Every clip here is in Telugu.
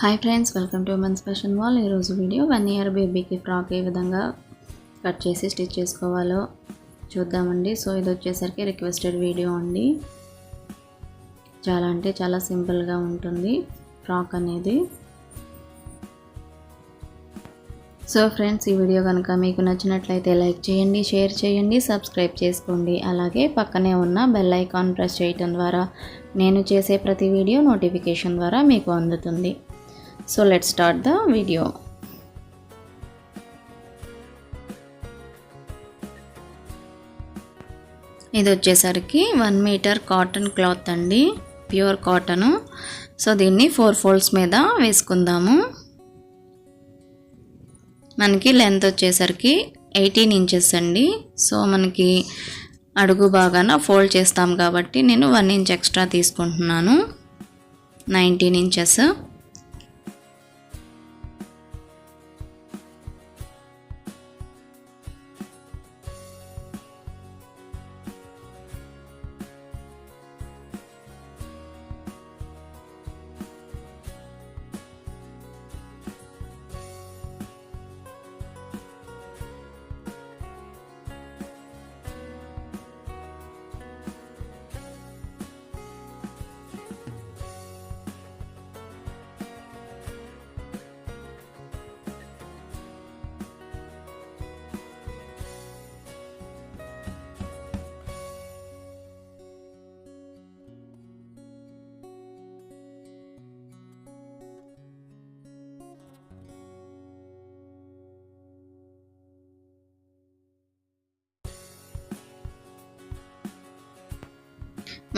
Hi friends, welcome to women's fashion wall. ఈరోజు వీడియో 1 ఇయర్ బేబీకి ఫ్రాక్ ఏ విధంగా కట్ చేసి స్టిచ్ చేసుకోవాలో చూద్దామండి. సో ఇది వచ్చేసరికి రిక్వెస్టెడ్ వీడియో అండి. చాలా అంటే చాలా సింపుల్గా ఉంటుంది ఫ్రాక్ అనేది. సో ఫ్రెండ్స్, ఈ వీడియో కనుక మీకు నచ్చినట్లయితే లైక్ చేయండి, షేర్ చేయండి, సబ్స్క్రైబ్ చేసుకోండి. అలాగే పక్కనే ఉన్న బెల్ ఐకాన్ ప్రెస్ చేయడం ద్వారా నేను చేసే ప్రతి వీడియో నోటిఫికేషన్ ద్వారా మీకు అందుతుంది. So let's start the video. ఇది వచ్చేసరికి 1 మీటర్ కాటన్ క్లాత్ అండి, ప్యూర్ కాటన్. సో దీన్ని 4 ఫోల్డ్స్ మీద వేసుకుందాము. మనకి లెంత్ వచ్చేసరికి 18 ఇంచెస్ అండి. సో మనకి అడుగు భాగాన ఫోల్డ్ చేస్తాం కాబట్టి నేను 1 ఇంచ్ ఎక్స్ట్రా తీసుకుంటున్నాను, 19 ఇంచెస్.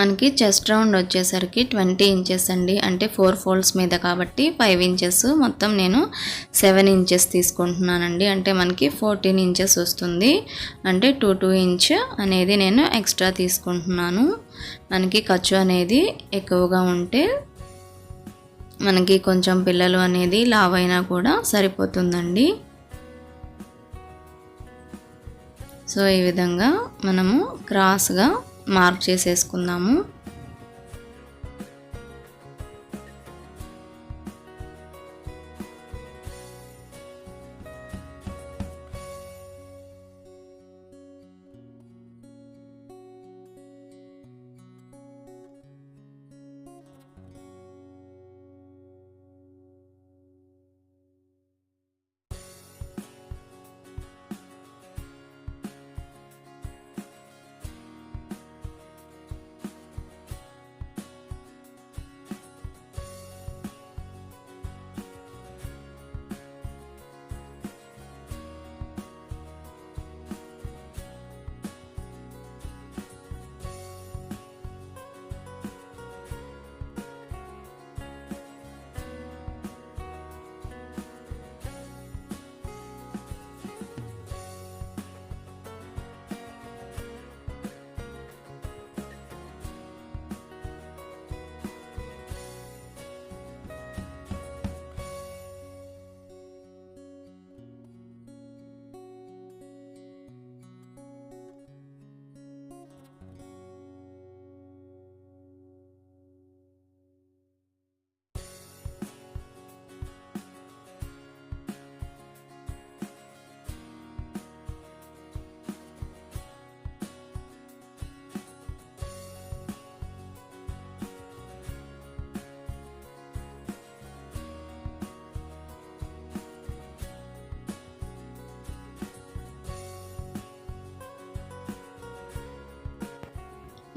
మనకి చెస్ట్ రౌండ్ వచ్చేసరికి 20 ఇంచెస్ అండి, అంటే 4 ఫోల్డ్స్ మీద కాబట్టి 5 ఇంచెస్. మొత్తం నేను 7 ఇంచెస్ తీసుకుంటున్నానండి, అంటే మనకి 14 ఇంచెస్ వస్తుంది. అంటే 2 ఇంచ్ అనేది నేను ఎక్స్ట్రా తీసుకుంటున్నాను. మనకి ఖర్చు అనేది ఎక్కువగా ఉంటే మనకి కొంచెం పిల్లలు అనేది లావైనా కూడా సరిపోతుందండి. సో ఈ విధంగా మనము క్రాస్గా మార్క్ చేసేసుకుందాము.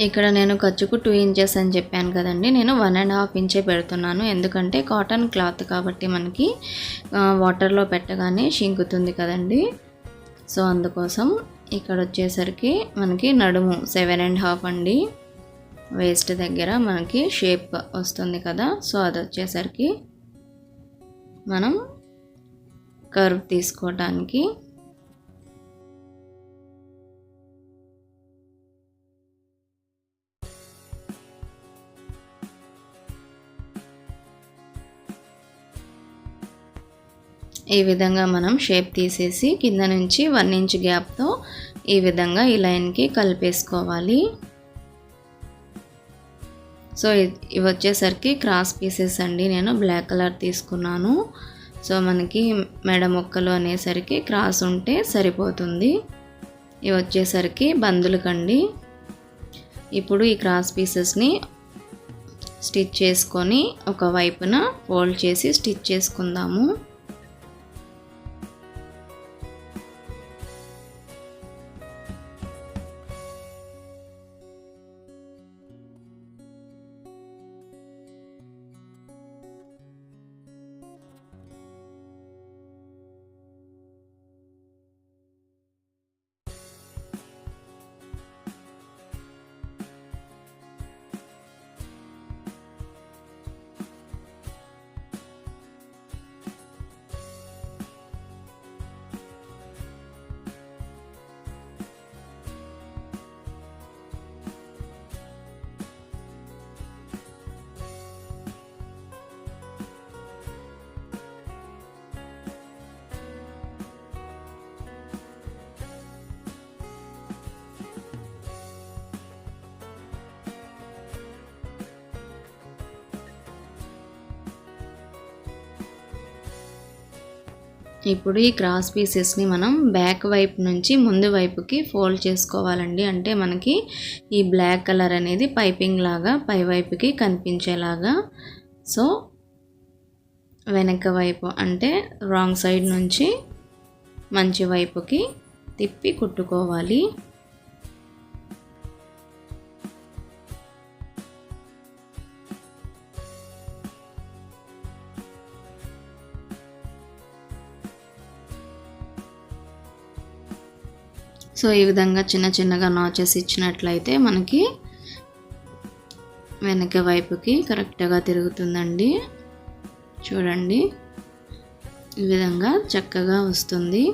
ఇక్కడ నేను ఖర్చుకు 2 ఇంచెస్ అని చెప్పాను కదండి, నేను 1.5 ఇంచే పెడుతున్నాను. ఎందుకంటే కాటన్ క్లాత్ కాబట్టి మనకి వాటర్లో పెట్టగానే షింకుతుంది కదండి. సో అందుకోసం ఇక్కడ వచ్చేసరికి మనకి నడుము 7.5 అండి, వేస్ట్ దగ్గర మనకి షేప్ వస్తుంది కదా. సో అది వచ్చేసరికి మనం కర్వ్ తీసుకోవడానికి ఈ విధంగా మనం షేప్ తీసేసి కింద నుంచి 1 ఇంచ్ గ్యాప్తో ఈ విధంగా ఈ లైన్కి కలిపేసుకోవాలి. సో ఇవి వచ్చేసరికి క్రాస్ పీసెస్ అండి. నేను బ్లాక్ కలర్ తీసుకున్నాను. సో మనకి మెడ మొక్కలు అనేసరికి క్రాస్ ఉంటే సరిపోతుంది. ఇవి వచ్చేసరికి బందులకండి. ఇప్పుడు ఈ క్రాస్ పీసెస్ని స్టిచ్ చేసుకొని ఒక వైపున ఫోల్డ్ చేసి స్టిచ్ చేసుకుందాము. ఇప్పుడు ఈ క్రాస్ పీసెస్ని మనం బ్యాక్ వైపు నుంచి ముందు వైపుకి ఫోల్డ్ చేసుకోవాలండి. అంటే మనకి ఈ బ్లాక్ కలర్ అనేది పైపింగ్ లాగా పై వైపుకి కనిపించేలాగా. సో వెనక వైపు అంటే రాంగ్ సైడ్ నుంచి మంచి వైపుకి తిప్పి కుట్టుకోవాలి. సో ఈ విధంగా చిన్న చిన్నగా నాచెస్ ఇచ్చినట్లయితే మనకి వెనక వైపుకి కరెక్ట్గా తిరుగుతుందండి. చూడండి, ఈ విధంగా చక్కగా వస్తుంది.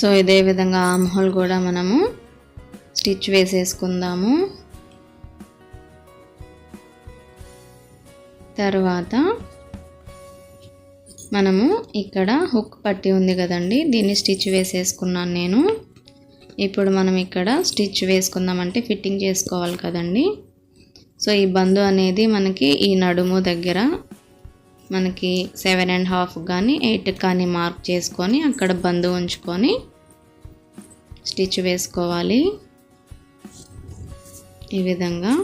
సో ఇదే విధంగా ఆర్మ్ హోల్ కూడా మనము స్టిచ్ వేసేసుకుందాము. తర్వాత మనము ఇక్కడ హుక్ పట్టి ఉంది కదండి, దీన్ని స్టిచ్ వేసేసుకున్నాను నేను. ఇప్పుడు మనం ఇక్కడ స్టిచ్ వేసుకుందామంటే ఫిట్టింగ్ చేసుకోవాలి కదండి. సో ఈ బందు అనేది మనకి ఈ నడుము దగ్గర మనకి 7.5 కానీ 8 కానీ మార్క్ చేసుకొని అక్కడ బందు ఉంచుకొని స్టిచ్ వేసుకోవాలి ఈ విధంగా.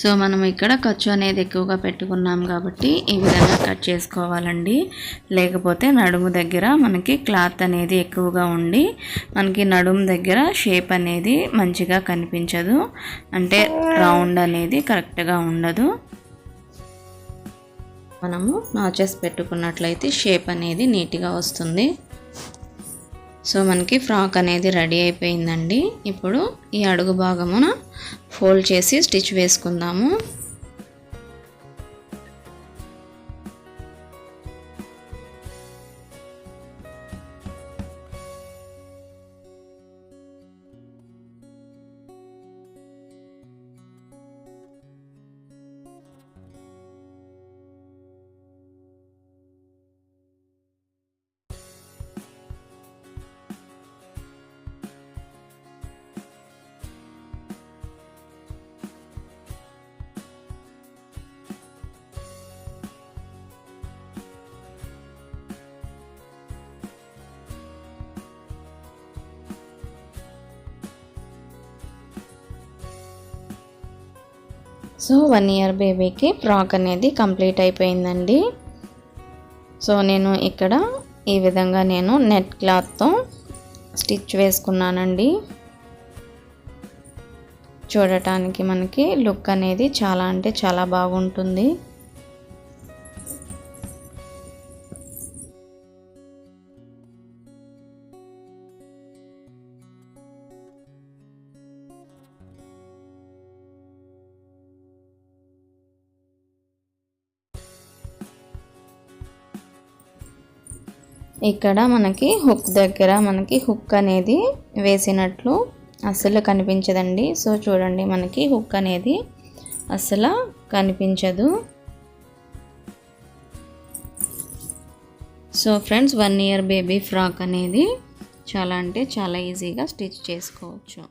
సో మనం ఇక్కడ ఖర్చు అనేది ఎక్కువగా పెట్టుకున్నాం కాబట్టి ఈ విధంగా కట్ చేసుకోవాలండి. లేకపోతే నడుము దగ్గర మనకి క్లాత్ అనేది ఎక్కువగా ఉండి మనకి నడుము దగ్గర షేప్ అనేది మంచిగా కనిపించదు, అంటే రౌండ్ అనేది కరెక్ట్గా ఉండదు. మనము నాచెస్ పెట్టుకున్నట్లయితే షేప్ అనేది నీట్గా వస్తుంది. సో మనకి ఫ్రాక్ అనేది రెడీ అయిపోయిందండి. ఇప్పుడు ఈ అడుగు భాగమున ఫోల్డ్ చేసి స్టిచ్ వేసుకుందాము. సో 1 ఇయర్ బేబీకి ఫ్రాక్ అనేది కంప్లీట్ అయిపోయిందండి. సో నేను ఇక్కడ ఈ విధంగా నేను నెట్ క్లాత్తో స్టిచ్ వేసుకున్నానండి. చూడటానికి మనకి లుక్ అనేది చాలా అంటే చాలా బాగుంటుంది. ఇక్కడ మనకి హుక్ దగ్గర మనకి హుక్ అనేది వేసినట్లు అస్సలు కనిపించదండి. సో చూడండి, మనకి హుక్ అనేది అస్సలు కనిపించదు. So friends, 1 year baby frock అనేది చాలా అంటే చాలా ఈజీగా స్టిచ్ చేసుకోవచ్చు.